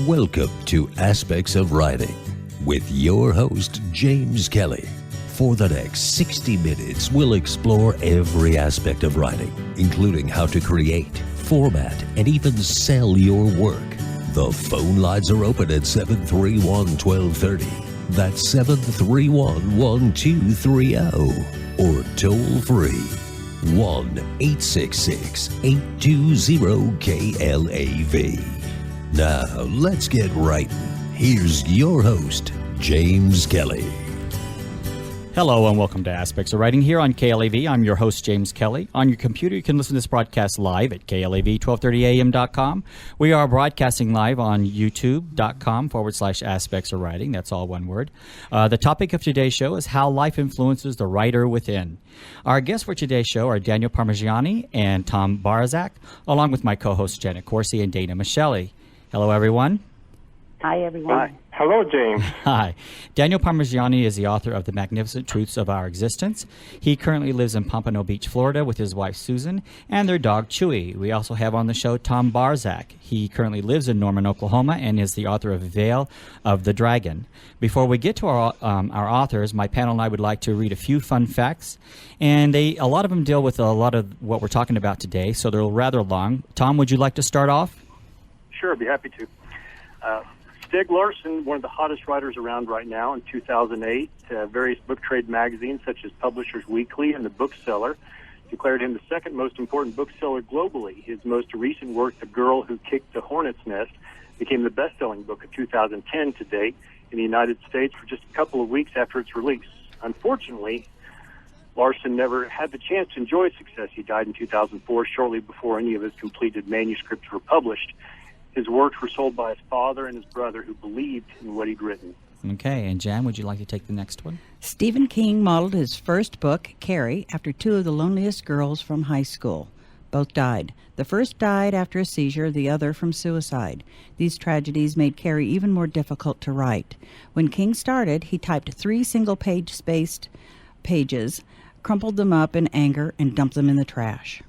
Welcome to Aspects of Writing with your host, James Kelly. For the next 60 minutes, we'll explore every aspect of writing, including how to create, format, and even sell your work. The phone lines are open at 731-1230. That's 731-1230. Or toll free, 1-866-820-KLAV. Now, let's get writing. Here's your host, James Kelly. Hello and welcome to Aspects of Writing here on KLAV. I'm your host, James Kelly. On your computer, you can listen to this broadcast live at KLAV1230am.com. We are broadcasting live on youtube.com/Aspects of Writing. That's all one word. The topic of today's show is how life influences the writer within. Our guests for today's show are Daniel Parmigiani and Tom Barzak, along with my co-hosts Jenna Coursey and Dana Micheli. Hello, everyone. Hi, everyone. Hi. Hello, James. Hi. Daniel Parmigiani is the author of The Magnificent Truths of Our Existence. He currently lives in Pompano Beach, Florida with his wife, Susan, and their dog, Chewy. We also have on the show Tom Barzak. He currently lives in Norman, Oklahoma, and is the author of Veil of the Dragon. Before we get to our authors, my panel and I would like to read a few fun facts, and a lot of them deal with a lot of what we're talking about today, so they're rather long. Tom, would you like to start off? Sure, I'd be happy to. Stieg Larsson, one of the hottest writers around right now, in 2008, various book trade magazines such as Publishers Weekly and The Bookseller declared him the second most important bookseller globally. His most recent work, The Girl Who Kicked the Hornet's Nest, became the best-selling book of 2010 to date in the United States for just a couple of weeks after its release. Unfortunately, Larsson never had the chance to enjoy success. He died in 2004, shortly before any of his completed manuscripts were published. His works were sold by his father and his brother, who believed in what he'd written. Okay, and Jan, would you like to take the next one? Stephen King modeled his first book, Carrie, after two of the loneliest girls from high school. Both died. The first died after a seizure, the other from suicide. These tragedies made Carrie even more difficult to write. When King started, he typed 3 single-page spaced pages, crumpled them up in anger, and dumped them in the trash.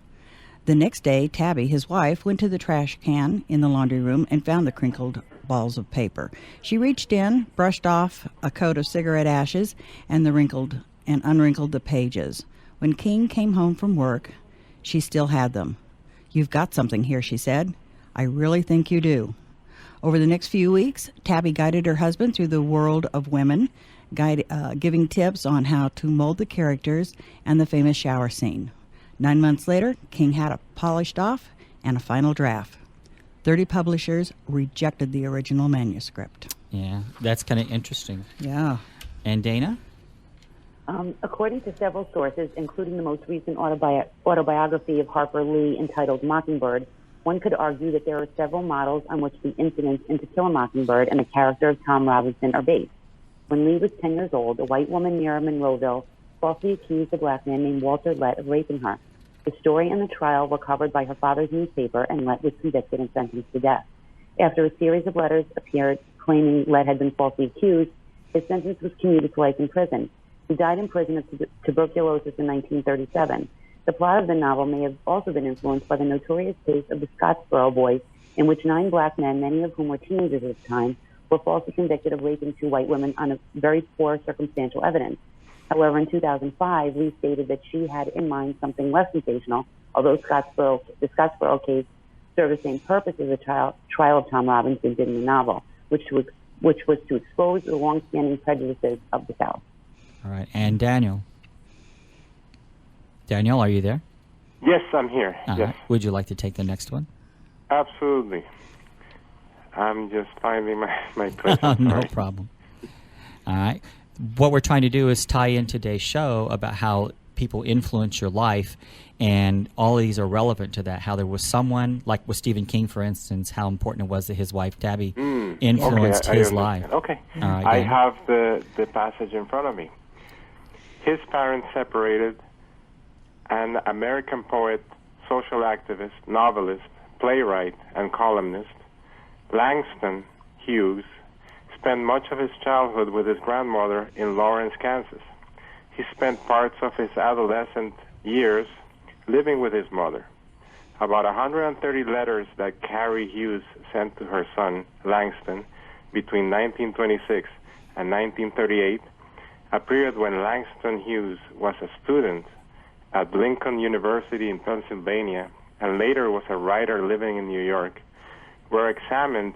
The next day, Tabby, his wife, went to the trash can in the laundry room and found the crinkled balls of paper. She reached in, brushed off a coat of cigarette ashes, and unwrinkled the pages. When King came home from work, she still had them. "You've got something here," she said. "I really think you do." Over the next few weeks, Tabby guided her husband through the world of women, giving tips on how to mold the characters and the famous shower scene. 9 months later, King had it polished off and a final draft. 30 publishers rejected the original manuscript. Yeah, that's kind of interesting. Yeah. And Dana? According to several sources, including the most recent autobiography of Harper Lee entitled Mockingbird, one could argue that there are several models on which the incidents in To Kill a Mockingbird and the character of Tom Robinson are based. When Lee was 10 years old, a white woman near Monroeville falsely accused a black man named Walter Lett of raping her. The story and the trial were covered by her father's newspaper, and Lett was convicted and sentenced to death. After a series of letters appeared claiming Lett had been falsely accused, his sentence was commuted to life in prison. He died in prison of tuberculosis in 1937. The plot of the novel may have also been influenced by the notorious case of the Scottsboro Boys, in which 9 black men, many of whom were teenagers at the time, were falsely convicted of raping 2 white women on a very poor circumstantial evidence. However, in 2005, Lee stated that she had in mind something less sensational, although the Scottsboro case served the same purpose as the trial of Tom Robinson did in the novel, which was to expose the long-standing prejudices of the South. All right, and Daniel. Daniel, are you there? Yes, I'm here. Yes. Right. Would you like to take the next one? Absolutely. I'm just finding my place. No problem. All right. What we're trying to do is tie in today's show about how people influence your life, and all of these are relevant to that. How there was someone, like with Stephen King, for instance, how important it was that his wife, Tabby, influenced his life. Okay. All right, I have the passage in front of me. His parents separated. An American poet, social activist, novelist, playwright, and columnist, Langston Hughes, spent much of his childhood with his grandmother in Lawrence, Kansas. He spent parts of his adolescent years living with his mother. about 130 letters that Carrie Hughes sent to her son, Langston, between 1926 and 1938, a period when Langston Hughes was a student at Lincoln University in Pennsylvania and later was a writer living in New York, were examined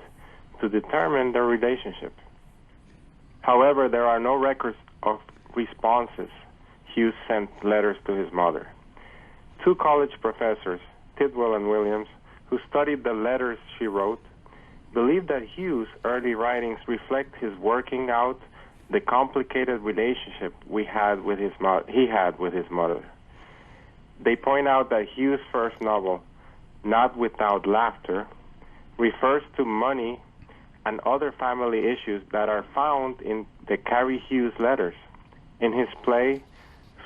to determine their relationship. However, there are no records of responses Hughes sent letters to his mother. Two college professors, Tidwell and Williams, who studied the letters she wrote, believe that Hughes' early writings reflect his working out the complicated relationship he had with his mother. They point out that Hughes' first novel, Not Without Laughter, refers to money and other family issues that are found in the Carrie Hughes letters. In his play,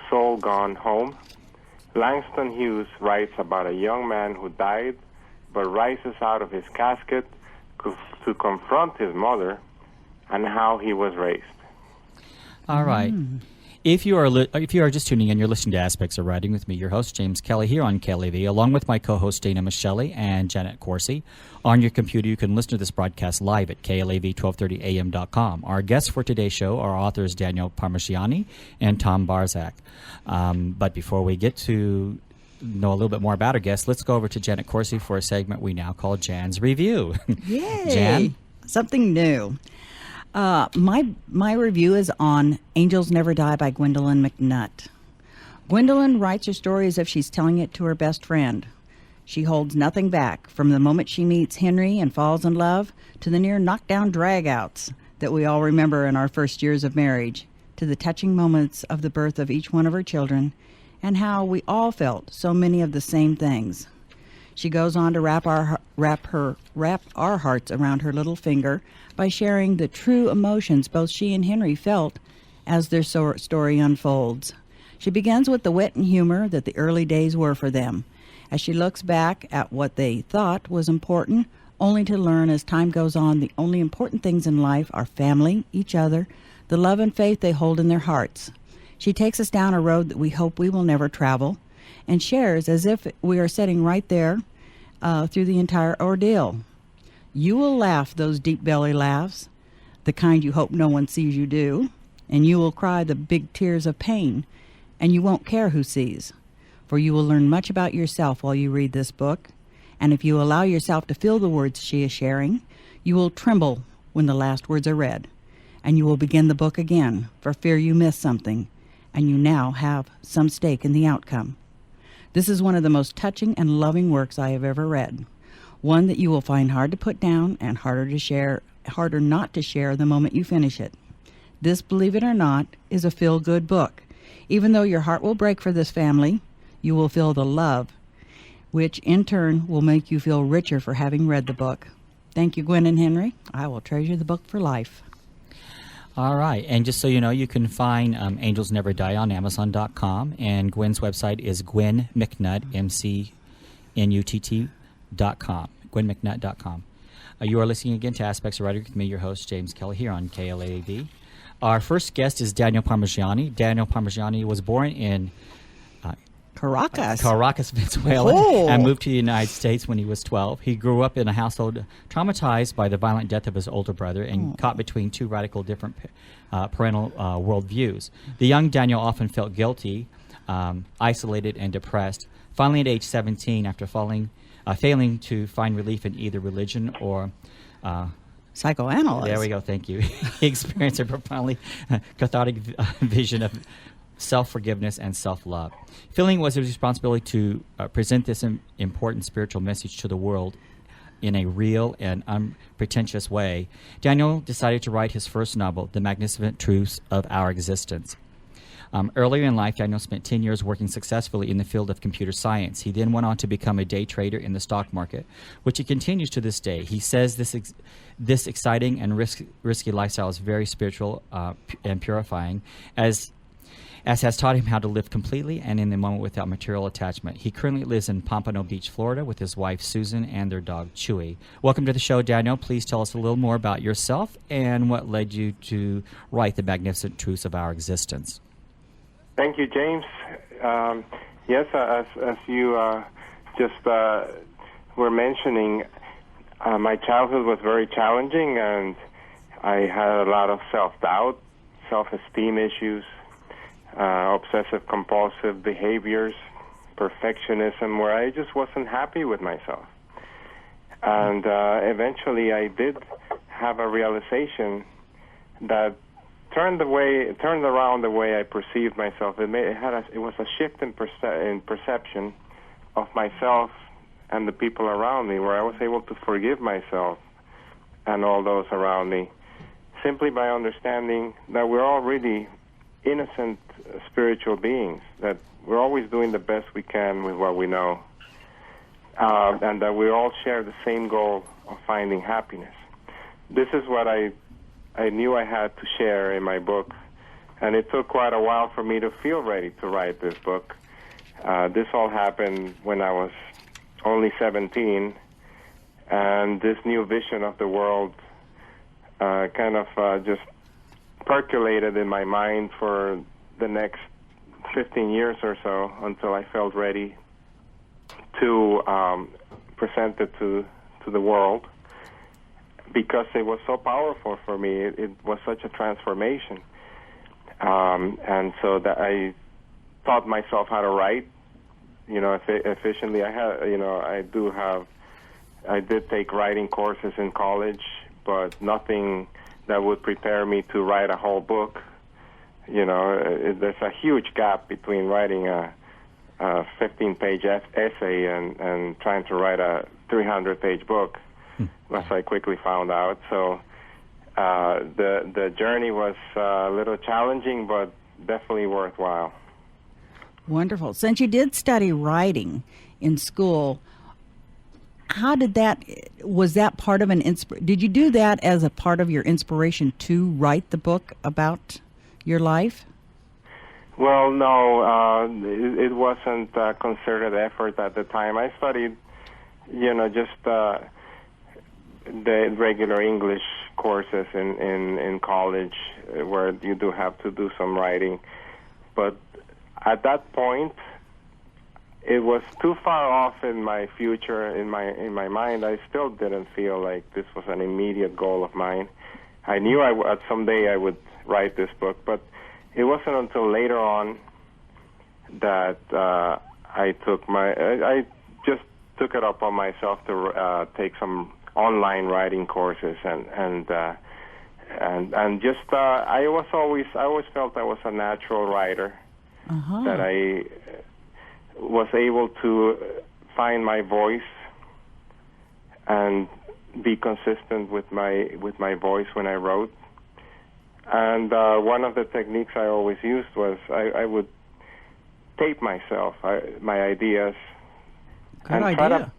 Soul Gone Home, Langston Hughes writes about a young man who died but rises out of his casket to confront his mother and how he was raised. All right. If you are just tuning in, you're listening to Aspects of Writing with me, your host, James Kelly, here on KLAV, along with my co-hosts, Dana Micheli and Janet Coursey. On your computer, you can listen to this broadcast live at KLAV1230am.com. Our guests for today's show are authors Daniel Parmigiani and Tom Barzak. But before we get to know a little bit more about our guests, let's go over to Janet Coursey for a segment we now call Jan's Review. Yay! Jan? Something new. My review is on Angels Never Die by Gwendolyn McNutt. Gwendolyn writes her story as if she's telling it to her best friend. She holds nothing back, from the moment she meets Henry and falls in love to the near knockdown dragouts that we all remember in our first years of marriage, to the touching moments of the birth of each one of her children, and how we all felt so many of the same things. She goes on to wrap our hearts around her little finger by sharing the true emotions both she and Henry felt as their story unfolds. She begins with the wit and humor that the early days were for them, as she looks back at what they thought was important, only to learn as time goes on the only important things in life are family, each other, the love and faith they hold in their hearts. She takes us down a road that we hope we will never travel, and shares as if we are sitting right there through the entire ordeal. You will laugh those deep belly laughs, the kind you hope no one sees you do, and you will cry the big tears of pain, and you won't care who sees, for you will learn much about yourself while you read this book, and if you allow yourself to feel the words she is sharing, you will tremble when the last words are read, and you will begin the book again for fear you miss something, and you now have some stake in the outcome. This is one of the most touching and loving works I have ever read, one that you will find hard to put down and harder not to share the moment you finish it. This, believe it or not, is a feel-good book. Even though your heart will break for this family, you will feel the love, which in turn will make you feel richer for having read the book. Thank you, Gwen and Henry. I will treasure the book for life. All right. And just so you know, you can find Angels Never Die on Amazon.com. And Gwen's website is Gwen McNutt, McNutt.com. GwenMcNutt.com. You are listening again to Aspects of Writing with me, your host, James Kelly, here on KLAV. Our first guest is Daniel Parmigiani. Daniel Parmigiani was born in Caracas, Venezuela, and moved to the United States when he was 12. He grew up in a household traumatized by the violent death of his older brother and caught between two radical different parental worldviews. The young Daniel often felt guilty, isolated, and depressed. Finally, at age 17, after failing to find relief in either religion or psychoanalysis. There we go, thank you. He experienced a profoundly cathartic vision of self-forgiveness and self-love. Feeling it was his responsibility to present this important spiritual message to the world in a real and unpretentious way. Daniel decided to write his first novel, The Magnificent Truths of Our Existence. Earlier in life, Daniel spent 10 years working successfully in the field of computer science. He then went on to become a day trader in the stock market, which he continues to this day. He says this exciting and risky lifestyle is very spiritual and purifying, as has taught him how to live completely and in the moment without material attachment. He currently lives in Pompano Beach, Florida, with his wife, Susan, and their dog, Chewy. Welcome to the show, Daniel. Please tell us a little more about yourself and what led you to write The Magnificent Truths of Our Existence. Thank you, James. Yes, as you just were mentioning, my childhood was very challenging, and I had a lot of self-doubt, self-esteem issues, obsessive-compulsive behaviors, perfectionism, where I just wasn't happy with myself. And eventually I did have a realization that turned around the way I perceived myself. It was a shift in perception of myself and the people around me, where I was able to forgive myself and all those around me, simply by understanding that we're all really innocent spiritual beings, that we're always doing the best we can with what we know, and that we all share the same goal of finding happiness. This is what I knew I had to share in my book, and it took quite a while for me to feel ready to write this book. This all happened when I was only 17, and this new vision of the world just percolated in my mind for the next 15 years or so, until I felt ready to present it to the world, because it was so powerful for me. It was such a transformation. And so that I taught myself how to write, efficiently. I did take writing courses in college, but nothing that would prepare me to write a whole book. There's a huge gap between writing a 15-page essay and trying to write a 300-page book, as I quickly found out. So the journey was a little challenging, but definitely worthwhile. Wonderful. Since you did study writing in school, was that part of did you do that as a part of your inspiration to write the book about your life? Well, no, it wasn't a concerted effort at the time. I studied, just the regular English courses in college, where you do have to do some writing. But at that point, it was too far off in my future, in my mind. I still didn't feel like this was an immediate goal of mine. I knew someday I would write this book, but it wasn't until later on that I just took it up on myself to take some online writing courses, and just I always felt I was a natural writer, that I was able to find my voice and be consistent with my voice when I wrote. And one of the techniques I always used was I would tape myself, my ideas, Good idea.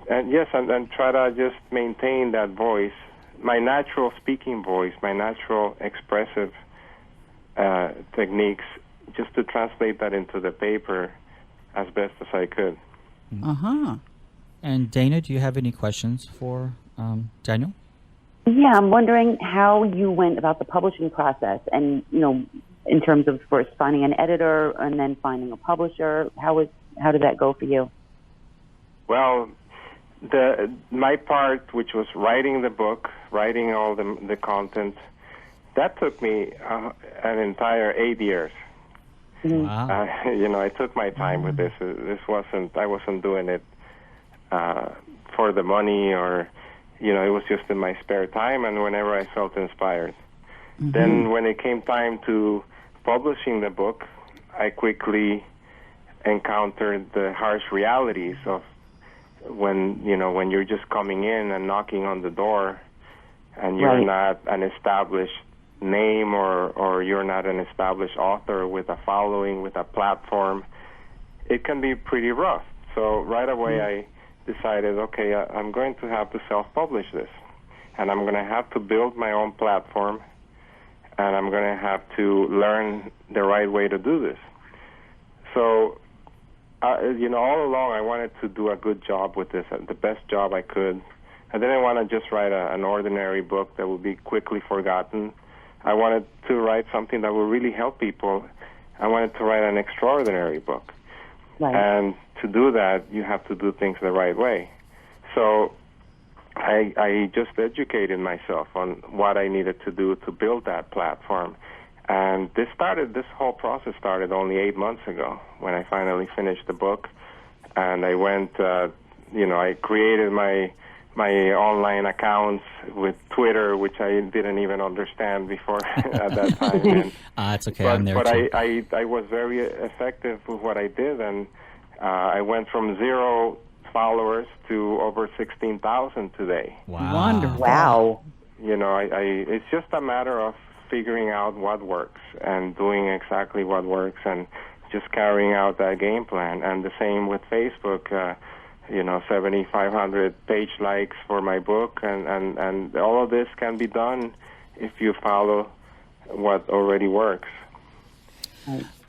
try to just maintain that voice, my natural speaking voice, my natural expressive techniques, just to translate that into the paper as best as I could. And Dana, do you have any questions for Daniel? Yeah, I'm wondering how you went about the publishing process, and in terms of first finding an editor and then finding a publisher. How did that go for you? Well, my part, which was writing the book, writing all the content, that took me an entire 8 years. Wow. I took my time with this. I wasn't doing it for the money, or it was just in my spare time and whenever I felt inspired. Then when it came time to publishing the book, I quickly encountered the harsh realities of when you're just coming in and knocking on the door, and you're not an established name, or you're not an established author with a following, with a platform. It can be pretty rough. So right away I decided, okay, I'm going to have to self-publish this, and I'm going to have to build my own platform, and I'm going to have to learn the right way to do this. So, all along I wanted to do a good job with this, the best job I could. I didn't want to just write an ordinary book that would be quickly forgotten. I wanted to write something that would really help people. I wanted to write an extraordinary book. Right. And to do that, you have to do things the right way. So I just educated myself on what I needed to do to build that platform. And this whole process started only 8 months ago when I finally finished the book. And I went, I created my online accounts with Twitter, which I didn't even understand before at that time. It's okay, I'm there but too. I was very effective with what I did, and I went from 0 followers to over 16,000 today. Wow. Wonderful. Wow. It's just a matter of figuring out what works and doing exactly what works and just carrying out that game plan. And the same with Facebook, 7,500 page likes for my book, and all of this can be done if you follow what already works.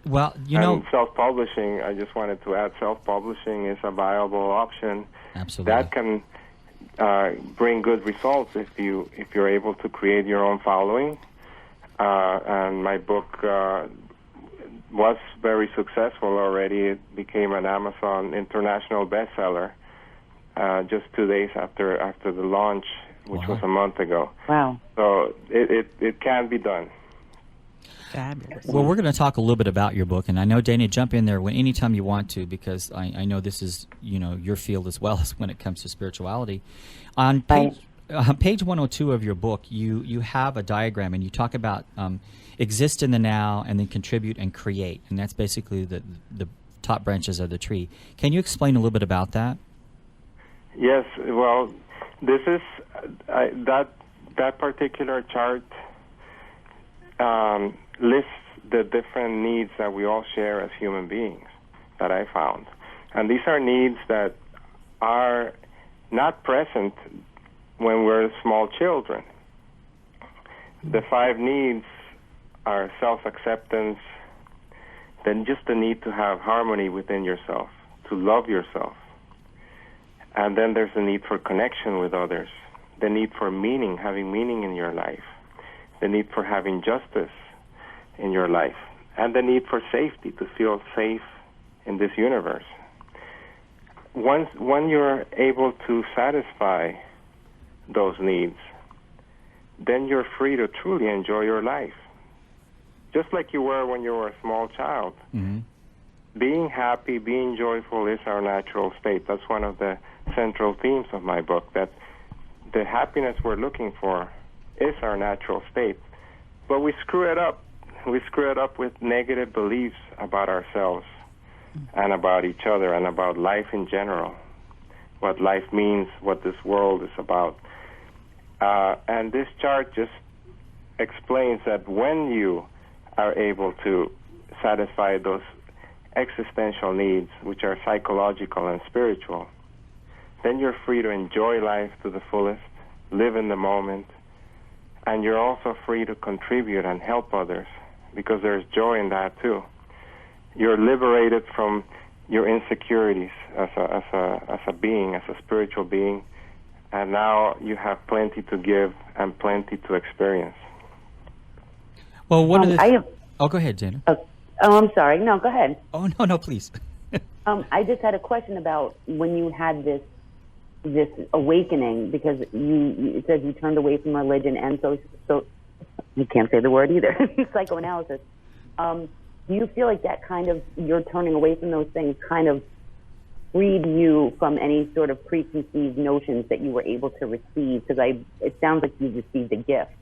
Well, and self-publishing, I just wanted to add, self-publishing is a viable option. Absolutely. That can bring good results if you're able to create your own following. And my book was very successful already. It became an Amazon international bestseller just 2 days after the launch, which was a month ago. Wow. So it can be done. Fabulous. Well, we're going to talk a little bit about your book, and I know, Dana, jump in there anytime you want to, because I know this is your field as well as when it comes to spirituality. On page 102 of your book, you have a diagram, and you talk about exist in the now and then contribute and create, and that's basically the top branches of the tree. Can you explain a little bit about that? Yes. Well, this is that particular chart lists the different needs that we all share as human beings that I found. And these are needs that are not present when we're small children. The 5 needs are self-acceptance, then just the need to have harmony within yourself, to love yourself. And then there's the need for connection with others, the need for meaning, having meaning in your life, the need for having justice in your life, and the need for safety, to feel safe in this universe. When you're able to satisfy those needs, then you're free to truly enjoy your life, just like you were when you were a small child. Mm-hmm. Being happy, being joyful is our natural state. That's one of the central themes of my book, that the happiness we're looking for is our natural state. But we screw it up. We screw it up with negative beliefs about ourselves and about each other and about life in general, what life means, what this world is about. And this chart just explains that when you are able to satisfy those existential needs, which are psychological and spiritual, then you're free to enjoy life to the fullest, live in the moment, and you're also free to contribute and help others, because there's joy in that too. You're liberated from your insecurities as a being, as a spiritual being, and now you have plenty to give and plenty to experience. Well, one of the... Oh, go ahead, Jenna. Oh, I'm sorry. No, go ahead. Oh, no, please. I just had a question about when you had this awakening, because it says you turned away from religion and so you can't say the word either, psychoanalysis. Do you feel like that kind of, you're turning away from those things kind of freed you from any sort of preconceived notions that you were able to receive? Because it sounds like you received a gift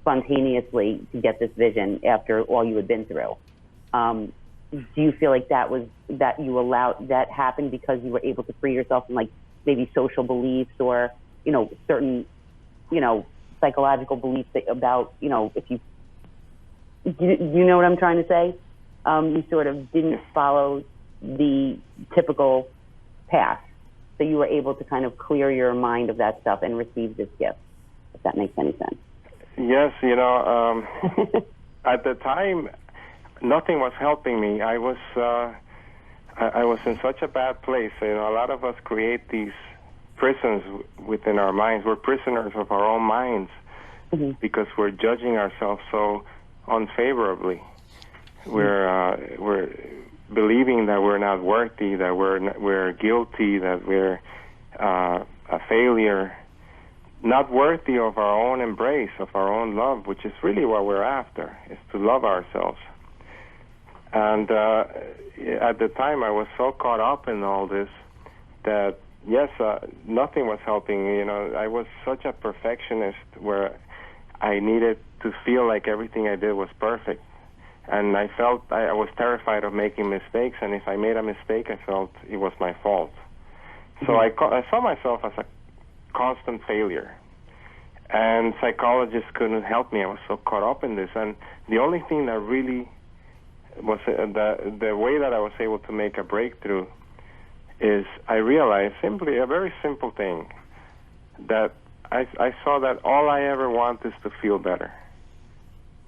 spontaneously to get this vision after all you had been through. Do you feel like that happened because you were able to free yourself from, like, maybe social beliefs or, certain, psychological beliefs about, if you, do you know what I'm trying to say? You sort of didn't follow the typical path. So you were able to kind of clear your mind of that stuff and receive this gift, if that makes any sense. Yes, at the time, nothing was helping me. I was in such a bad place. A lot of us create these prisons within our minds. We're prisoners of our own minds because we're judging ourselves so unfavorably. believing that we're not worthy, that we're guilty, that we're a failure, not worthy of our own embrace, of our own love, which is really what we're after, is to love ourselves. And at the time, I was so caught up in all this that, yes, nothing was helping. You know, I was such a perfectionist where I needed to feel like everything I did was perfect. And I felt I was terrified of making mistakes, and if I made a mistake, I felt it was my fault. So I saw myself as a constant failure. And psychologists couldn't help me. I was so caught up in this. And the only thing that really was the way that I was able to make a breakthrough is I realized simply a very simple thing, that I saw that all I ever want is to feel better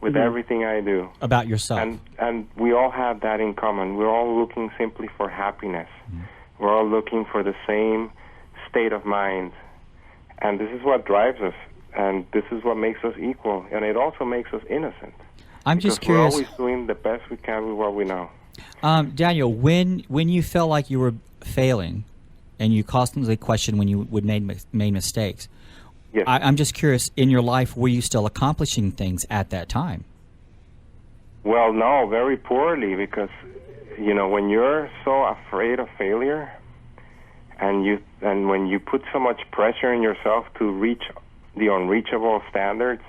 with everything I do. About yourself. And we all have that in common. We're all looking simply for happiness. We're all looking for the same state of mind. And this is what drives us. And this is what makes us equal. And it also makes us innocent. I'm just curious. We're always doing the best we can with what we know. Daniel, when you felt like you were failing and you constantly questioned when you would made mistakes, yes. I'm just curious, in your life, were you still accomplishing things at that time? Well, no, very poorly, because, you know, when you're so afraid of failure and when you put so much pressure on yourself to reach the unreachable standards,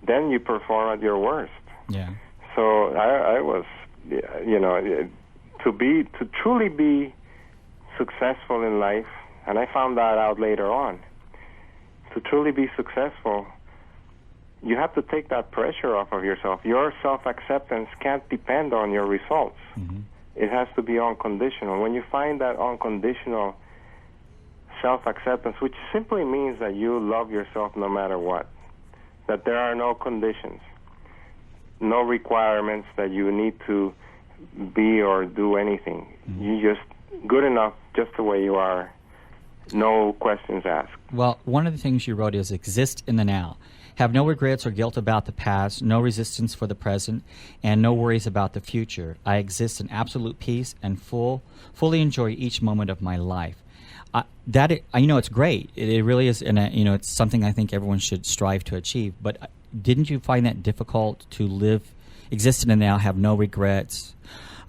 then you perform at your worst. Yeah. So I was, you know, to truly be successful in life, and I found that out later on, to truly be successful, you have to take that pressure off of yourself. Your self-acceptance can't depend on your results. It has to be unconditional. When you find that unconditional self-acceptance, which simply means that you love yourself no matter what, that there are no conditions, no requirements that you need to be or do anything. You're just good enough just the way you are, no questions asked. Well, one of the things you wrote is exist in the now. Have no regrets or guilt about the past, no resistance for the present, and no worries about the future. I exist in absolute peace and fully enjoy each moment of my life. It's great. It really is, and it's something I think everyone should strive to achieve. But didn't you find that difficult to exist in the now, have no regrets?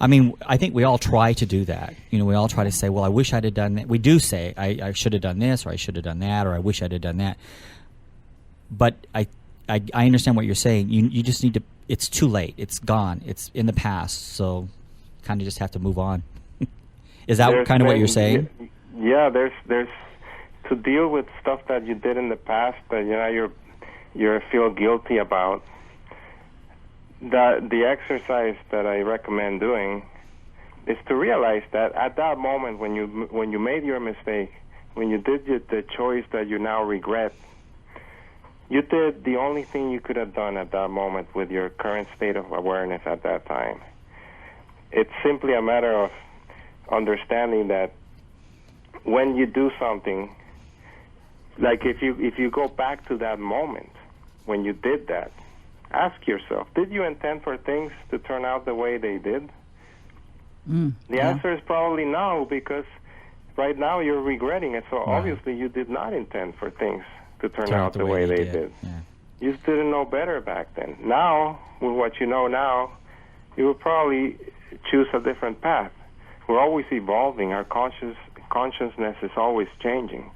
I mean, I think we all try to do that. You know, we all try to say, well, I wish I'd have done that. We do say, I should have done this, or I should have done that, or I wish I'd have done that. But I understand what you're saying. You just need to, it's too late. It's gone. It's in the past. So kind of just have to move on. Is that kind of what you're saying? Yeah, there's to deal with stuff that you did in the past that you feel guilty about. The exercise that I recommend doing is to realize that at that moment when you made your mistake, when you did the choice that you now regret, you did the only thing you could have done at that moment with your current state of awareness at that time. It's simply a matter of understanding that when you do something, like if you go back to that moment when you did that, ask yourself, did you intend for things to turn out the way they did? The answer is probably no, because right now you're regretting it. So obviously you did not intend for things to turn out the way they did. Yeah. You just didn't know better back then. Now, with what you know now, you will probably choose a different path. We're always evolving. Our consciousness is always changing.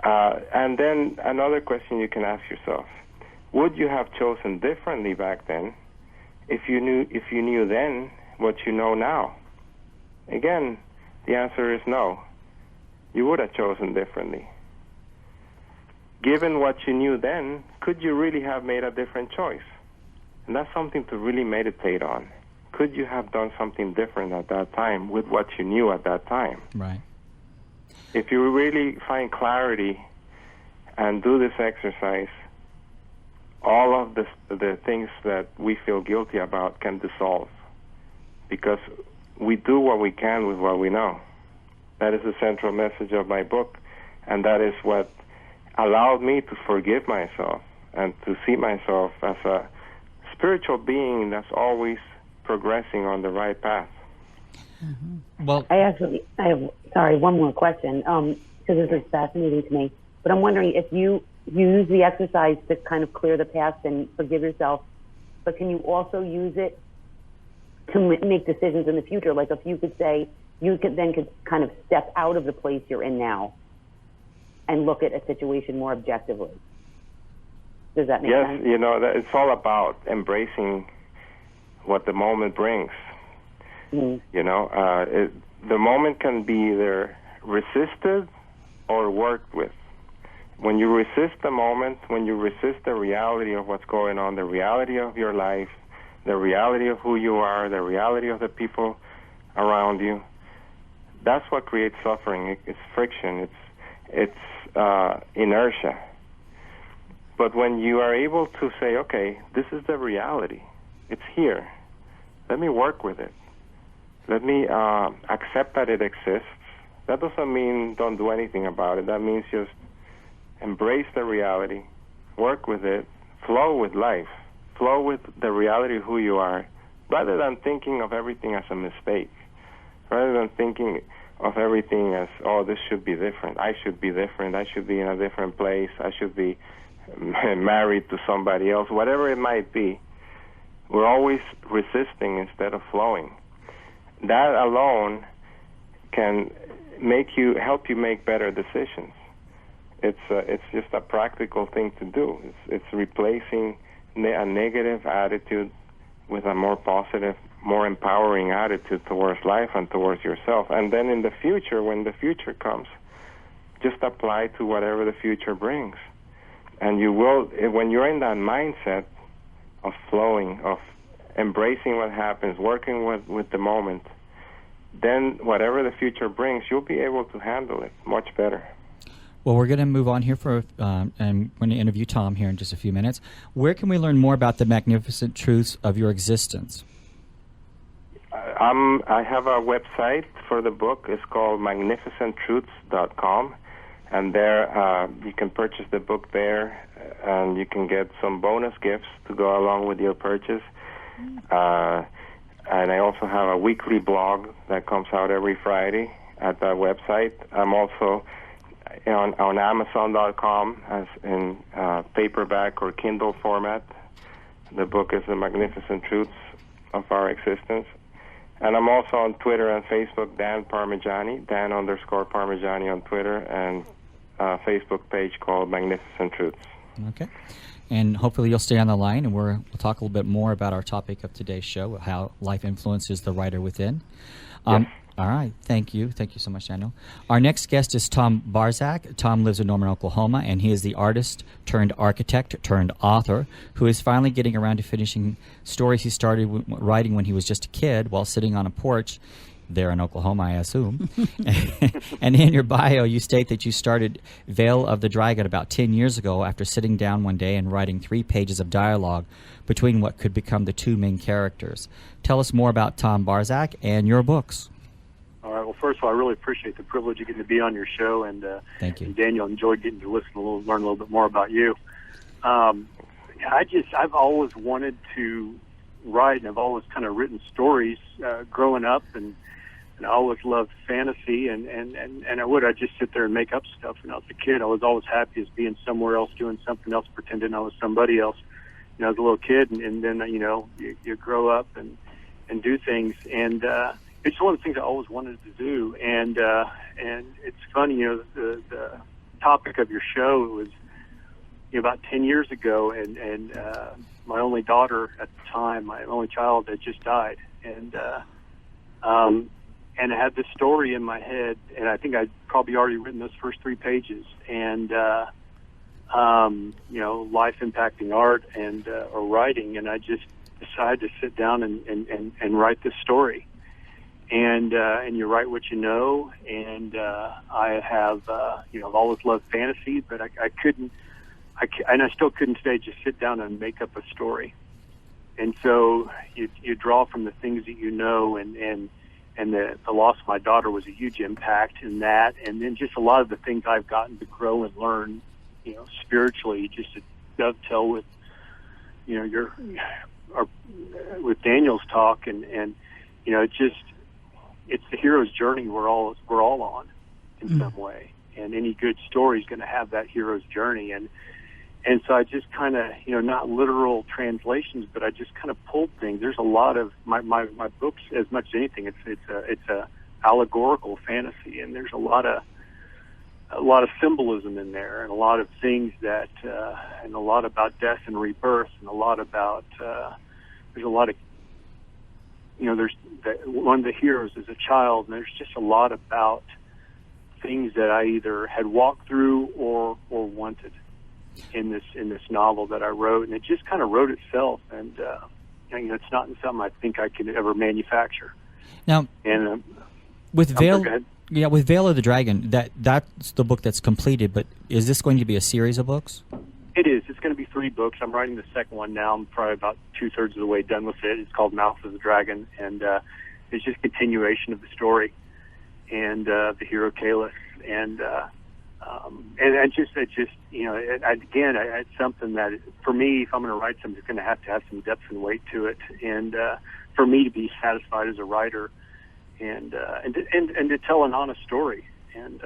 And then another question you can ask yourself: would you have chosen differently back then if you knew then what you know now? Again, the answer is no. You would have chosen differently. Given what you knew then, could you really have made a different choice? And that's something to really meditate on. Could you have done something different at that time with what you knew at that time? Right. If you really find clarity and do this exercise, all of the things that we feel guilty about can dissolve, because we do what we can with what we know. That is the central message of my book, and that is what allowed me to forgive myself and to see myself as a spiritual being that's always progressing on the right path. Well, I have one more question, because this is fascinating to me. But I'm wondering if you use the exercise to kind of clear the past and forgive yourself, but can you also use it to make decisions in the future? Like if you could say, you could kind of step out of the place you're in now and look at a situation more objectively. Does that make sense? Yes, it's all about embracing what the moment brings. Mm-hmm. The moment can be either resisted or worked with. When you resist the moment, when you resist the reality of what's going on, the reality of your life, the reality of who you are, the reality of the people around you, that's what creates suffering. It's friction. It's inertia. But when you are able to say, okay, this is the reality. It's here. Let me work with it. Let me accept that it exists. That doesn't mean don't do anything about it. That means just embrace the reality, work with it, flow with life, flow with the reality of who you are, rather than thinking of everything as a mistake, rather than thinking of everything as, oh, this should be different. I should be different. I should be in a different place. I should be married to somebody else, whatever it might be. We're always resisting instead of flowing. That alone can help you make better decisions. It's just a practical thing to do. It's replacing a negative attitude with a more positive, more empowering attitude towards life and towards yourself. And then in the future, when the future comes, just apply to whatever the future brings. And you will, when you're in that mindset of flowing, of embracing what happens, working with the moment, then whatever the future brings, you'll be able to handle it much better. Well, we're going to move on here and I'm going to interview Tom here in just a few minutes. Where can we learn more about the magnificent truths of your existence? I have a website for the book. It's called magnificenttruths.com. And there you can purchase the book there, and you can get some bonus gifts to go along with your purchase. And I also have a weekly blog that comes out every Friday at that website. I'm also on Amazon.com as in paperback or Kindle format. The book is The Magnificent Truths of Our Existence. And I'm also on Twitter and Facebook, Dan Parmigiani, Dan_Parmigiani on Twitter, and a Facebook page called Magnificent Truths. Okay. And hopefully you'll stay on the line, and we'll talk a little bit more about our topic of today's show, how life influences the writer within. Yes. All right. Thank you. Thank you so much, Daniel. Our next guest is Tom Barzak. Tom lives in Norman, Oklahoma, and he is the artist turned architect turned author who is finally getting around to finishing stories he started writing when he was just a kid while sitting on a porch there in Oklahoma, I assume. And in your bio, you state that you started Veil of the Dragon about 10 years ago after sitting down one day and writing 3 pages of dialogue between what could become the 2 main characters. Tell us more about Tom Barzak and your books. All right. Well, first of all, I really appreciate the privilege of getting to be on your show, and thank you. And Daniel, enjoyed getting to learn a little bit more about you. I've always wanted to write, and I've always kind of written stories growing up, and I always loved fantasy, and I'd just sit there and make up stuff. When I was a kid, I was always happy as being somewhere else, doing something else, pretending I was somebody else. As a little kid, and then you grow up and do things, and it's one of the things I always wanted to do. And it's funny, the topic of your show was about 10 years ago, and my only daughter at the time, my only child, had just died, and I had this story in my head, and I think I'd probably already written those first 3 pages, and life impacting art and or writing, and I just decided to sit down and write this story. And you write what you know, and I have I've always loved fantasy, but I still couldn't today just sit down and make up a story. And so you draw from the things that you know, and the loss of my daughter was a huge impact in that, and then just a lot of the things I've gotten to grow and learn, spiritually, just to dovetail with with Daniel's talk, and it just it's the hero's journey we're all on in some way, and any good story is going to have that hero's journey, and so I just kind of, not literal translations, but I just kind of pulled things. There's a lot of my books, as much as anything, it's a allegorical fantasy, and there's a lot of symbolism in there, and a lot of things that, and a lot about death and rebirth, and a lot about there's a lot of, one of the heroes is a child, and there's just a lot about things that I either had walked through or wanted in this novel that I wrote, and it just kind of wrote itself, and it's not something I think I could ever manufacture. Now, and with Veil, go ahead. yeah, with Veil of the Dragon, that's the book that's completed. But is this going to be a series of books? It is. It's going to be 3 books. I'm writing the second one now. I'm probably about 2/3 of the way done with it. It's called Mouth of the Dragon, and it's just continuation of the story and the hero Kalis, and it's something that, for me, if I'm going to write something, it's going to have some depth and weight to it, and for me to be satisfied as a writer, and to tell an honest story, and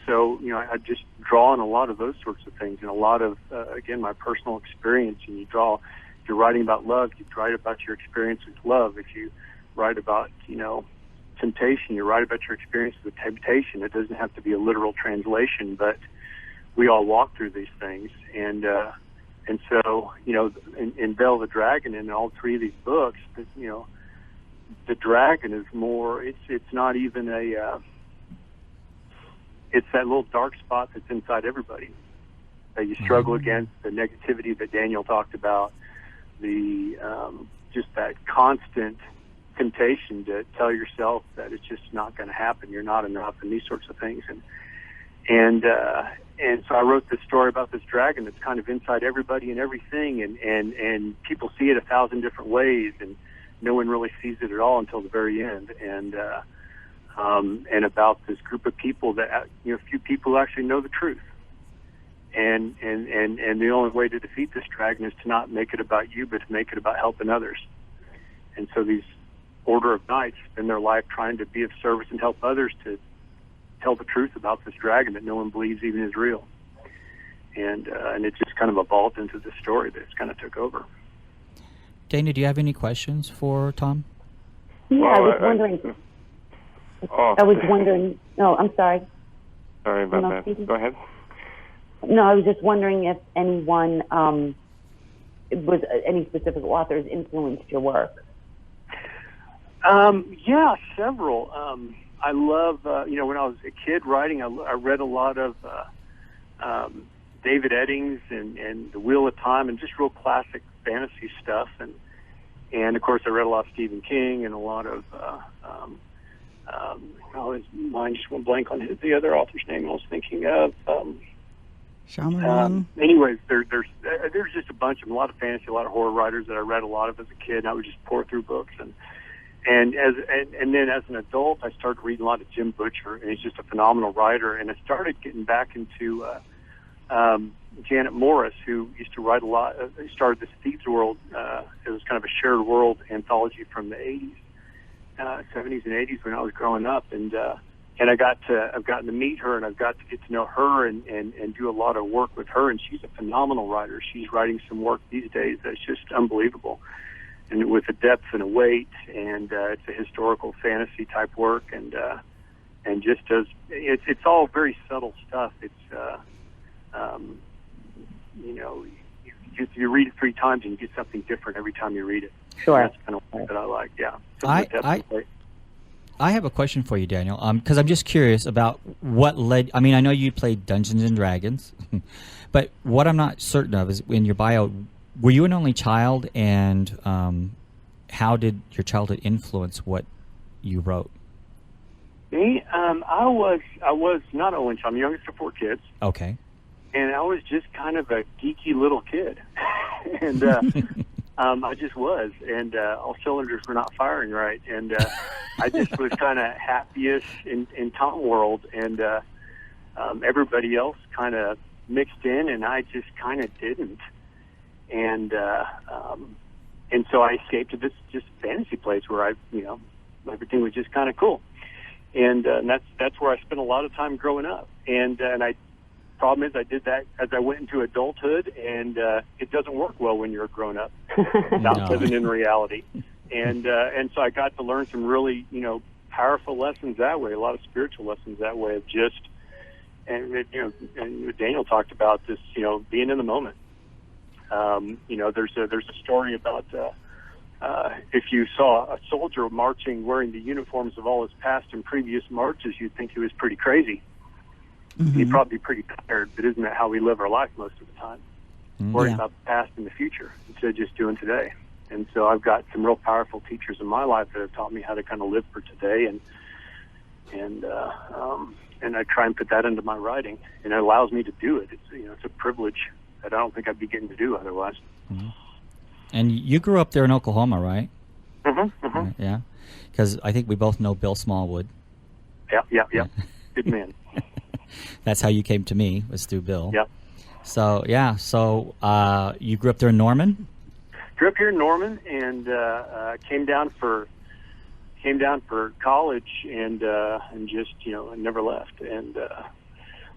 so I just draw on a lot of those sorts of things, and a lot of again, my personal experience. And if you're writing about love, you write about your experience with love. If you write about temptation, you write about your experience with temptation. It doesn't have to be a literal translation, but we all walk through these things, and so in Veil of the Dragon, in all 3 of these books, the dragon is more. It's not even a. It's that little dark spot that's inside everybody that you struggle against, the negativity that Daniel talked about, the just that constant temptation to tell yourself that it's just not going to happen, you're not enough, and these sorts of things. And so I wrote this story about this dragon that's kind of inside everybody and everything, and people see it 1,000 different ways, and no one really sees it at all until the very end. And about this group of people that, few people actually know the truth. And the only way to defeat this dragon is to not make it about you, but to make it about helping others. And so these Order of Knights spend their life trying to be of service and help others to tell the truth about this dragon that no one believes even is real. And it just kind of evolved into this story that kind of took over. Dana, do you have any questions for Tom? Yeah, I was wondering. I was wondering. No, I'm sorry. Sorry about that. Go ahead. No, I was just wondering if anyone, was any specific authors influenced your work. Yeah, several. I love, when I was a kid writing, I read a lot of David Eddings and The Wheel of Time, and just real classic fantasy stuff. And of course, I read a lot of Stephen King and a lot of, his mind just went blank on the other author's name I was thinking of. Shyamalan. Anyways, there's just a bunch of them, a lot of fantasy, a lot of horror writers that I read a lot of as a kid, and I would just pour through books. And then as an adult, I started reading a lot of Jim Butcher, and he's just a phenomenal writer. And I started getting back into Janet Morris, who used to write a lot. Started this Thieves World. It was kind of a shared world anthology from the 80s, 70s and 80s when I was growing up. And I've gotten to meet her, and I've got to get to know her and do a lot of work with her. And she's a phenomenal writer. She's writing some work these days that's just unbelievable, and with a depth and a weight. And it's a historical fantasy type work, and just does it's all very subtle stuff. It's you read it 3 times and you get something different every time you read it. Sure. And that's kind of what that I like. Yeah. I have a question for you, Daniel, because I'm just curious about what led. I mean, I know you played Dungeons and Dragons, but what I'm not certain of is in your bio, were you an only child, and how did your childhood influence what you wrote? Me, I was not only child. I'm the youngest of 4 kids. Okay. And I was just kind of a geeky little kid, and I just was, and all cylinders were not firing right, and I just was kind of happiest in Tom world, and everybody else kind of And so I escaped to this just fantasy place where everything was just kind of cool. And that's where I spent a lot of time growing up. And problem is I did that as I went into adulthood, and it doesn't work well when you're a grown up, not living in reality. And so I got to learn some really, powerful lessons that way, a lot of spiritual lessons that way of just, and Daniel talked about this, being in the moment. There's a story about if you saw a soldier marching wearing the uniforms of all his past and previous marches, you'd think he was pretty crazy. Mm-hmm. He'd probably be pretty tired, but isn't that how we live our life most of the time? Worrying about the past and the future instead of just doing today. And so I've got some real powerful teachers in my life that have taught me how to kind of live for today, and I try and put that into my writing, and it allows me to do it. It's a privilege that I don't think I'd be getting to do otherwise. Mm-hmm. And you grew up there in Oklahoma, right? Mm-hmm. Mm-hmm. Yeah, because I think we both know Bill Smallwood. Yeah. Good man. That's how you came to me, was through Bill. Yep. So you grew up there in Norman? Grew up here in Norman, and came down for college, and just never left. And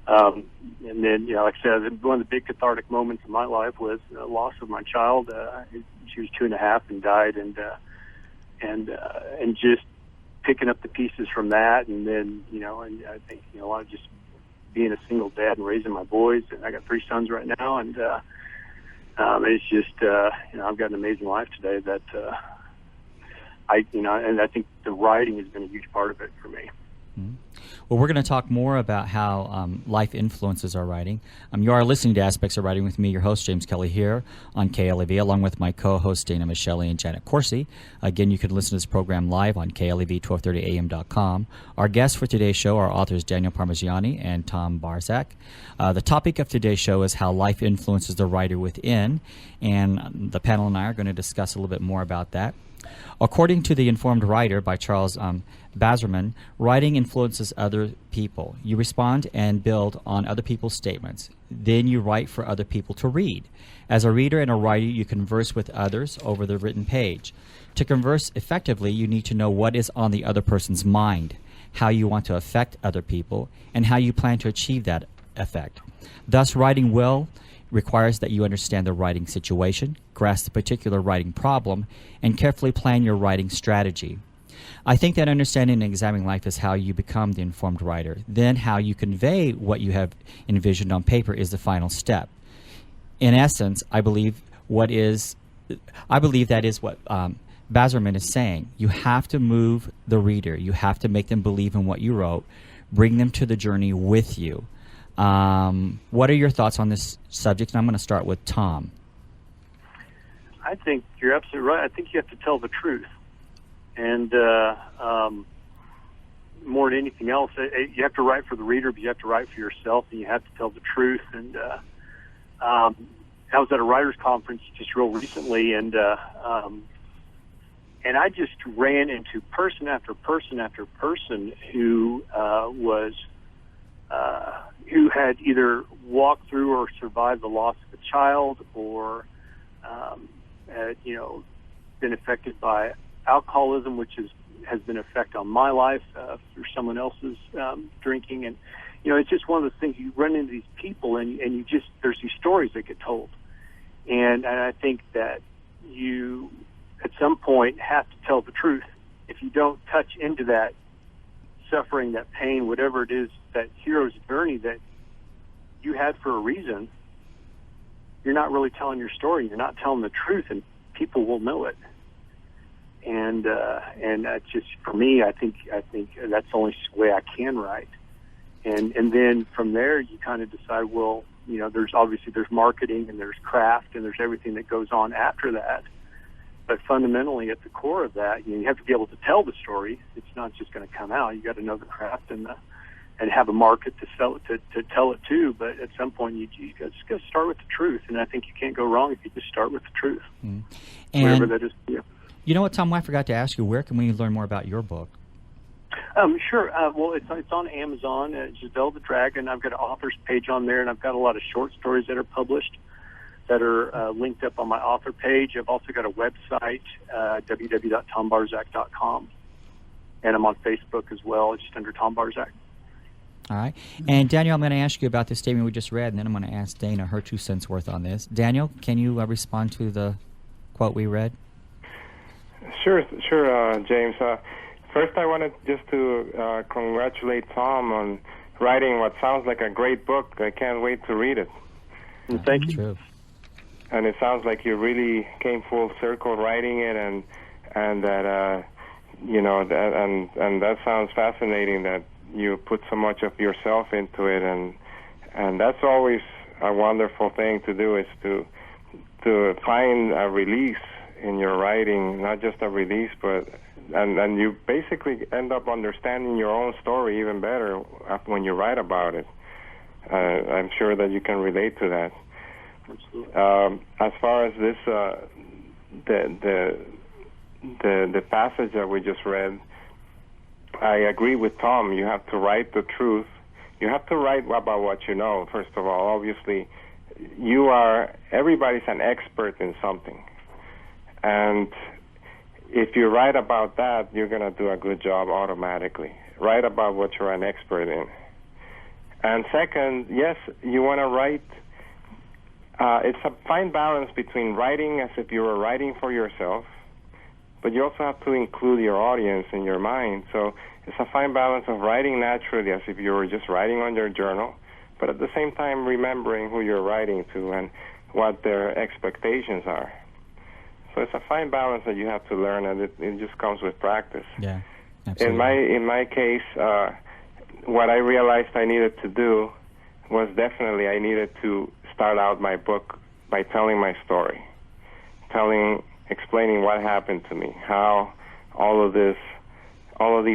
then like I said, one of the big cathartic moments of my life was the loss of my child. She was 2.5 and died, and just picking up the pieces from that, and then and I think a lot of just being a single dad and raising my boys, and I got 3 sons right now, and it's just I've got an amazing life today that and I think the writing has been a huge part of it for me. Mm-hmm. Well, we're going to talk more about how life influences our writing. You are listening to Aspects of Writing with me, your host, James Kelly, here on KLEV, along with my co-hosts, Dana Micheli and Jenna Coursey. Again, you can listen to this program live on KLEV1230am.com. Our guests for today's show are authors Daniel Parmigiani and Tom Barzak. The topic of today's show is how life influences the writer within, and the panel and I are going to discuss a little bit more about that. According to The Informed Writer by Charles Bazerman, writing influences other people. You respond and build on other people's statements. Then you write for other people to read. As a reader and a writer, you converse with others over the written page. To converse effectively, you need to know what is on the other person's mind, how you want to affect other people, and how you plan to achieve that effect. Thus, writing well requires that you understand the writing situation, grasp the particular writing problem, and carefully plan your writing strategy. I think that understanding and examining life is how you become the informed writer. Then how you convey what you have envisioned on paper is the final step. In essence, I believe that is what Bazerman is saying. You have to move the reader. You have to make them believe in what you wrote, bring them to the journey with you. What are your thoughts on this subject? And I'm going to start with Tom. I think you're absolutely right. I think you have to tell the truth. And more than anything else, you have to write for the reader, but you have to write for yourself, and you have to tell the truth. And I was at a writers' conference just real recently, and I just ran into person after person after person who who had either walked through or survived the loss of a child, or had, been affected by alcoholism, which has been an effect on my life through someone else's drinking. And it's just one of those things, you run into these people, and you just, there's these stories that get told, and I think that you at some point have to tell the truth. If you don't touch into that suffering, that pain, whatever it is, that hero's journey that you had for a reason, you're not really telling your story. You're not telling the truth, and people will know it. And just for me, I think that's the only way I can write. And then from there, you kind of decide, well, there's marketing, and there's craft, and there's everything that goes on after that. But fundamentally, at the core of that, you have to be able to tell the story. It's not just going to come out. You got to know the craft and have a market to sell it to tell it to. But at some point, you just got to start with the truth. And I think you can't go wrong if you just start with the truth, whatever that is. Yeah. You know what, Tom? I forgot to ask you. Where can we learn more about your book? Sure. Well, it's on Amazon. Giselle the Dragon. I've got an author's page on there, and I've got a lot of short stories that are published. that are linked up on my author page. I've also got a website, www.tombarzak.com. And I'm on Facebook as well, just under Tom Barzak. All right. And Daniel, I'm going to ask you about the statement we just read, and then I'm going to ask Dana her 2 cents worth on this. Daniel, can you respond to the quote we read? Sure, James. First, I wanted just to congratulate Tom on writing what sounds like a great book. I can't wait to read it. Thank you. True. And it sounds like you really came full circle writing it, and that and that sounds fascinating that you put so much of yourself into it, and that's always a wonderful thing to do, is to find a release in your writing, not just a release, but and you basically end up understanding your own story even better when you write about it. I'm sure that you can relate to that. As far as this, the passage that we just read, I agree with Tom. You have to write the truth. You have to write about what you know, first of all. Obviously, everybody's an expert in something. And if you write about that, you're going to do a good job automatically. Write about what you're an expert in. And second, yes, you want to write. It's a fine balance between writing as if you were writing for yourself, but you also have to include your audience in your mind. So it's a fine balance of writing naturally as if you were just writing on your journal, but at the same time remembering who you're writing to and what their expectations are. So it's a fine balance that you have to learn, and it just comes with practice. Yeah, absolutely. In my case, what I realized I needed to do was definitely I needed to start out my book by telling my story, explaining what happened to me, how all of these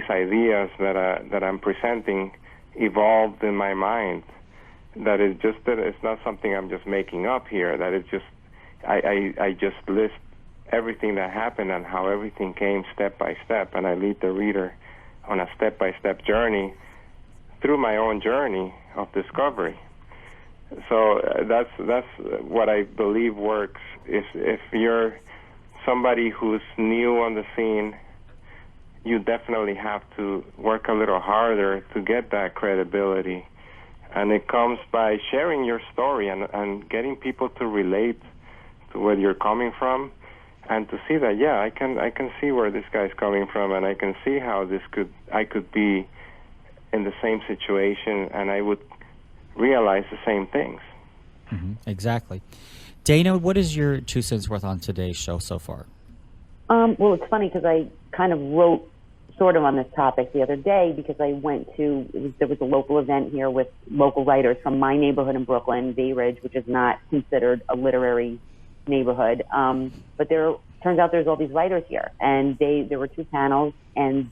ideas that I'm presenting evolved in my mind. That it's not something I'm just making up here. That it's just I just list everything that happened and how everything came step by step, and I lead the reader on a step-by-step journey through my own journey of discovery. So that's what I believe works. If you're somebody who's new on the scene, you definitely have to work a little harder to get that credibility. And it comes by sharing your story and getting people to relate to where you're coming from, and to see that, yeah, I can see where this guy's coming from, and I can see how I could be in the same situation, and I would realize the same things. Mm-hmm. Exactly. Dana, what is your 2 cents worth on today's show so far? Well, it's funny because I kind of wrote sort of on this topic the other day, because I went to, there was a local event here with local writers from my neighborhood in Brooklyn, Bay Ridge, which is not considered a literary neighborhood. But turns out there's all these writers here, and there were 2 panels, and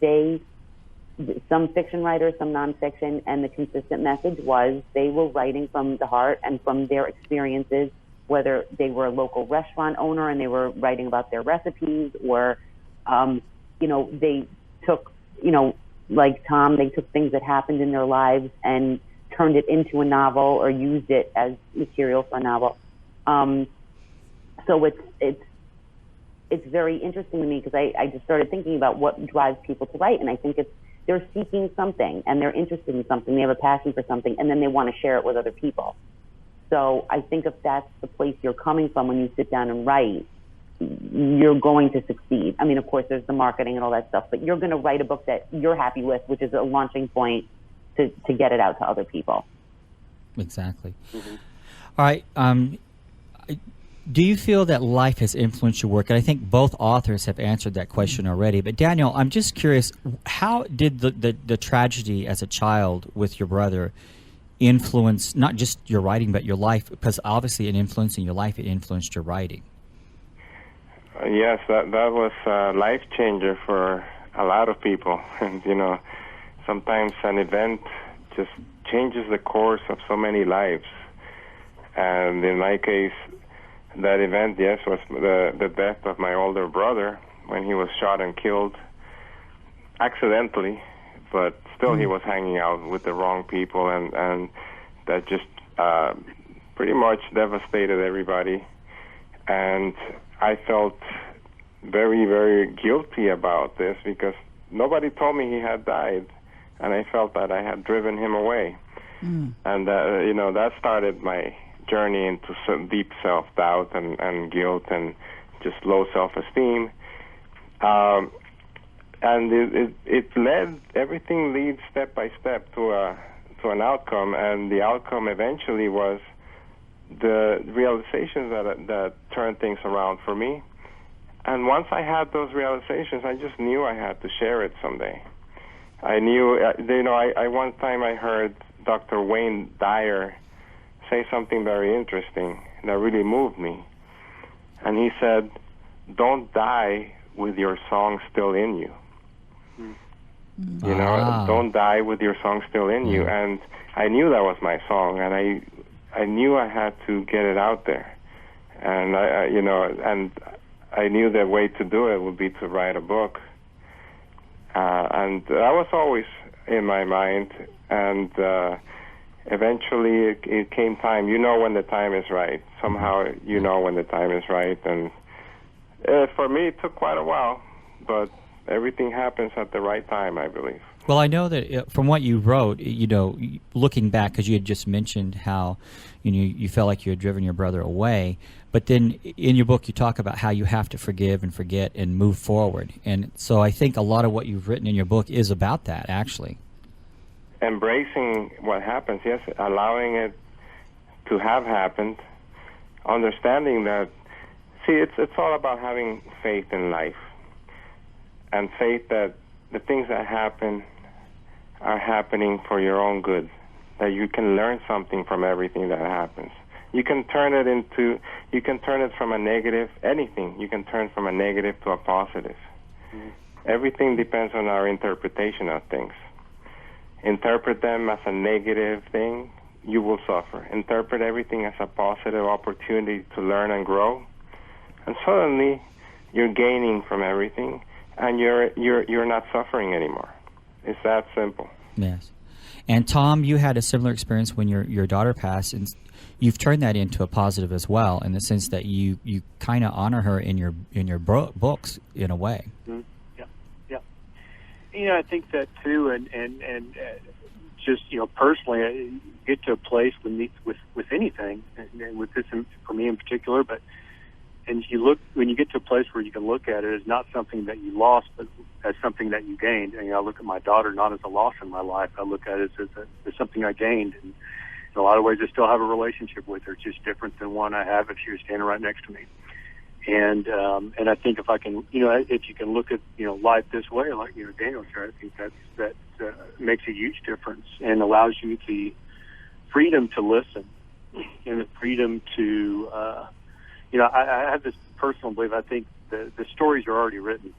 some fiction writers, some nonfiction, and the consistent message was they were writing from the heart and from their experiences, whether they were a local restaurant owner and they were writing about their recipes, or, they took, like Tom, they took things that happened in their lives and turned it into a novel or used it as material for a novel. So it's very interesting to me, because I just started thinking about what drives people to write, and I think they're seeking something, and they're interested in something, they have a passion for something, and then they want to share it with other people. So I think if that's the place you're coming from when you sit down and write, you're going to succeed. I mean, of course, there's the marketing and all that stuff, but you're going to write a book that you're happy with, which is a launching point to get it out to other people. Exactly. Mm-hmm. All right. Do you feel that life has influenced your work? And I think both authors have answered that question already. But Daniel, I'm just curious, how did the tragedy as a child with your brother influence not just your writing but your life? Because obviously in influencing your life, it influenced your writing. Yes, that was a life changer for a lot of people. And, sometimes an event just changes the course of so many lives. And in my case, that event, yes, was the death of my older brother when he was shot and killed accidentally, but still he was hanging out with the wrong people, and that just pretty much devastated everybody. And I felt very, very guilty about this because nobody told me he had died, and I felt that I had driven him away. And, that started my journey into some deep self-doubt and guilt and just low self-esteem. And everything leads step by step to an outcome, and the outcome eventually was the realizations that turned things around for me. And once I had those realizations, I just knew I had to share it someday. I knew, one time I heard Dr. Wayne Dyer say something very interesting that really moved me. And he said, "Don't die with your song still in you." Don't die with your song still in you. And I knew that was my song, and I knew I had to get it out there. And I knew the way to do it would be to write a book. And that was always in my mind. And eventually it came time. You know when the time is right. Somehow you know when the time is right. And for me, it took quite a while, but everything happens at the right time, I believe. Well, I know that from what you wrote, looking back, because you had just mentioned how you felt like you had driven your brother away, but then in your book you talk about how you have to forgive and forget and move forward. And so I think a lot of what you've written in your book is about that, actually. Embracing what happens, yes, allowing it to have happened, understanding that, see, it's all about having faith in life, and faith that the things that happen are happening for your own good, that you can learn something from everything that happens. You can turn it from a negative, anything, you can turn from a negative to a positive. Everything depends on our interpretation of things. Interpret them as a negative thing, you will suffer. Interpret everything as a positive opportunity to learn and grow, and suddenly you're gaining from everything, and you're not suffering anymore. It's that simple. Yes. And Tom, you had a similar experience when your daughter passed, and you've turned that into a positive as well, in the sense that you kind of honor her in your books in a way. Mm-hmm. Yeah. I think that too, and just personally, I get to a place with anything, and with this for me in particular, but. And when you get to a place where you can look at it as not something that you lost, but as something that you gained. And I look at my daughter not as a loss in my life. I look at it as something I gained. And in a lot of ways, I still have a relationship with her. It's just different than one I have if she was standing right next to me. And I think if I can, if you can look at life this way, like Daniel said, I think that makes a huge difference and allows you the freedom to listen and the freedom to. I have this personal belief. I think the stories are already written.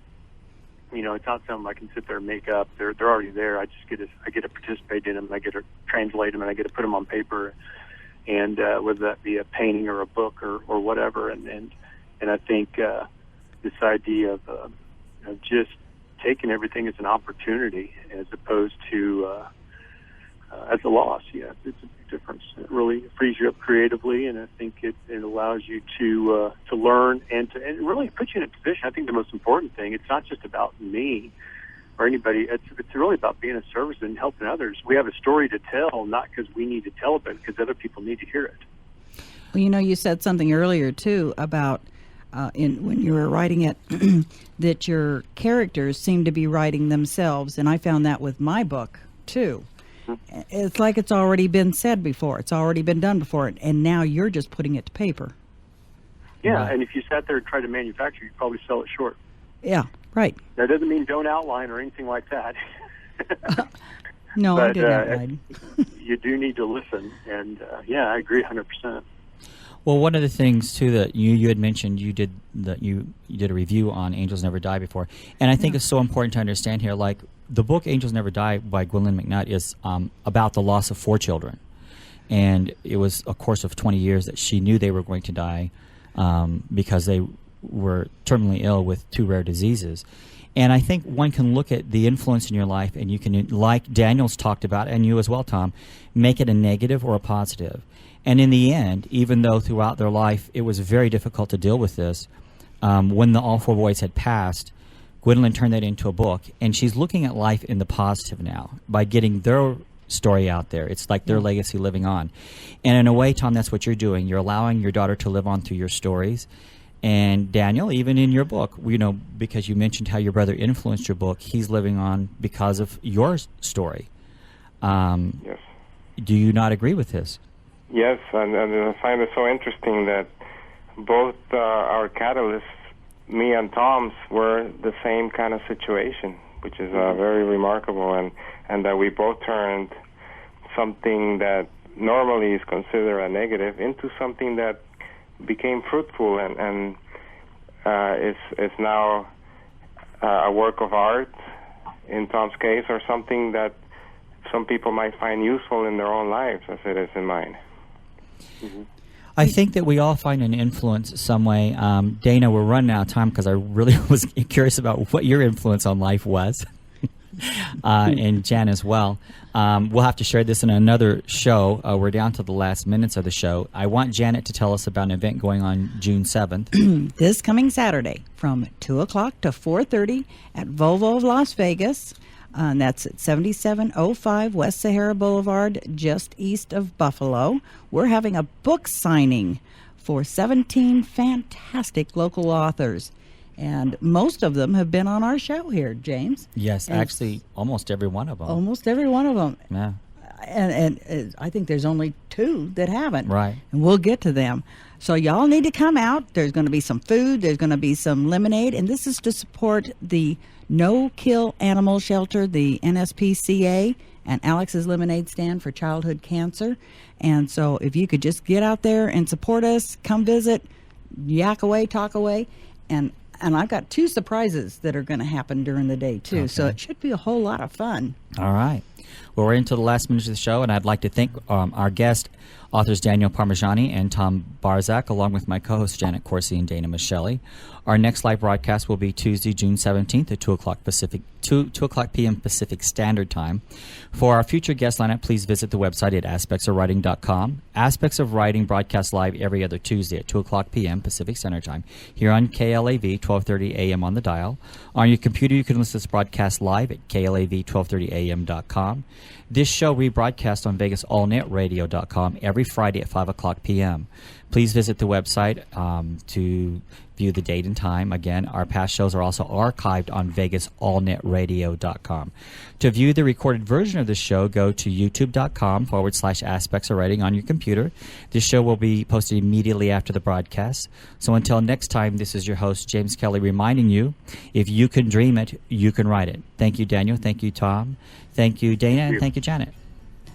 It's not something I can sit there and make up. They're already there. I get to participate in them. I get to translate them, and I get to put them on paper. And whether that be a painting or a book or whatever. And I think this idea of just taking everything as an opportunity as opposed to as a loss. Yeah, it's a big difference. It really frees you up creatively, and I think it allows you to learn and it really puts you in a position. I think the most important thing, it's not just about me or anybody. It's really about being of service and helping others. We have a story to tell, not because we need to tell it, but because other people need to hear it. Well, you said something earlier too about when you were writing it that your characters seem to be writing themselves, and I found that with my book too. It's like it's already been said before. It's already been done before, and now you're just putting it to paper. Yeah, Right. And if you sat there and tried to manufacture, you'd probably sell it short. Yeah, right. That doesn't mean don't outline or anything like that. No, But, I didn't outline. You do need to listen, and I agree 100%. Well, one of the things too that you had mentioned, you did a review on Angels Never Die before, and I think it's so important to understand here. Like the book Angels Never Die by Gwendolyn McNutt is about the loss of 4 children, and it was a course of 20 years that she knew they were going to die because they were terminally ill with 2 rare diseases. And I think one can look at the influence in your life, and you can, like Daniel's talked about, and you as well, Tom, make it a negative or a positive. And in the end, even though throughout their life it was very difficult to deal with this, when all four boys had passed, Gwendolyn turned that into a book, and she's looking at life in the positive now by getting their story out there. It's like their legacy living on. And in a way, Tom, that's what you're doing. You're allowing your daughter to live on through your stories. And Daniel, even in your book, because you mentioned how your brother influenced your book, he's living on because of your story. Yes. Do you not agree with this? Yes, and I find it so interesting that both our catalysts, me and Tom's, were the same kind of situation, which is very remarkable, and that we both turned something that normally is considered a negative into something that became fruitful and is now a work of art in Tom's case, or something that some people might find useful in their own lives as it is in mine. Mm-hmm. I think that we all find an influence some way. Dana, we're running out of time because I really was curious about what your influence on life was. And Jan as well. We'll have to share this in another show. We're down to the last minutes of the show. I want Janet to tell us about an event going on June 7th. This coming Saturday from 2 o'clock to 4:30 at Volvo of Las Vegas. And that's at 7705 West Sahara Boulevard, just east of Buffalo. We're having a book signing for 17 fantastic local authors. And most of them have been on our show here, James. Yes, and actually, almost every one of them. Almost every one of them. Yeah. And I think there's only 2 that haven't. Right. And we'll get to them. So y'all need to come out. There's going to be some food. There's going to be some lemonade. And this is to support the No Kill Animal Shelter, the NSPCA, and Alex's Lemonade Stand for childhood cancer. And so if you could just get out there and support us, come visit, yak away, talk away. And I've got 2 surprises that are going to happen during the day, too. Okay. So it should be a whole lot of fun. All right. Well, we're into the last minutes of the show, and I'd like to thank our guest, authors Daniel Parmigiani and Tom Barzak, along with my co-hosts Janet Coursey and Dana Micheli. Our next live broadcast will be Tuesday, June 17th at 2 o'clock p.m. Pacific Standard Time. For our future guest lineup, please visit the website at aspectsofwriting.com. Aspects of Writing broadcasts live every other Tuesday at 2 o'clock p.m. Pacific Standard Time here on KLAV 1230 a.m. on the dial. On your computer, you can listen to this broadcast live at KLAV1230am.com. This show rebroadcast on VegasAllNetRadio.com every Friday at 5 o'clock p.m. Please visit the website to view the date and time. Again, our past shows are also archived on VegasAllNetRadio.com. To view the recorded version of the show, go to YouTube.com/Aspects of Writing on your computer. This show will be posted immediately after the broadcast. So until next time, this is your host, James Kelly, reminding you, if you can dream it, you can write it. Thank you, Daniel. Thank you, Tom. Thank you, Dana. And thank you, Janet.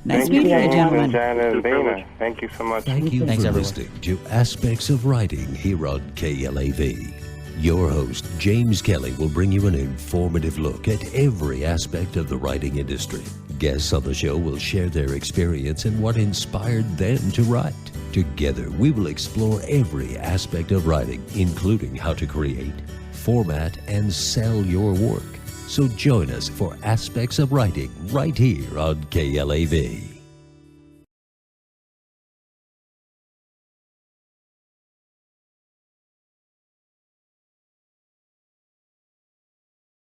Nice meeting you, gentlemen. Janet and Dana. Thank you so much. Thank you Thanks, for everyone. listening to Aspects of Writing here on KLAV. Your host, James Kelly, will bring you an informative look at every aspect of the writing industry. Guests on the show will share their experience and what inspired them to write. Together, we will explore every aspect of writing, including how to create, format, and sell your work. So join us for Aspects of Writing right here on KLAV.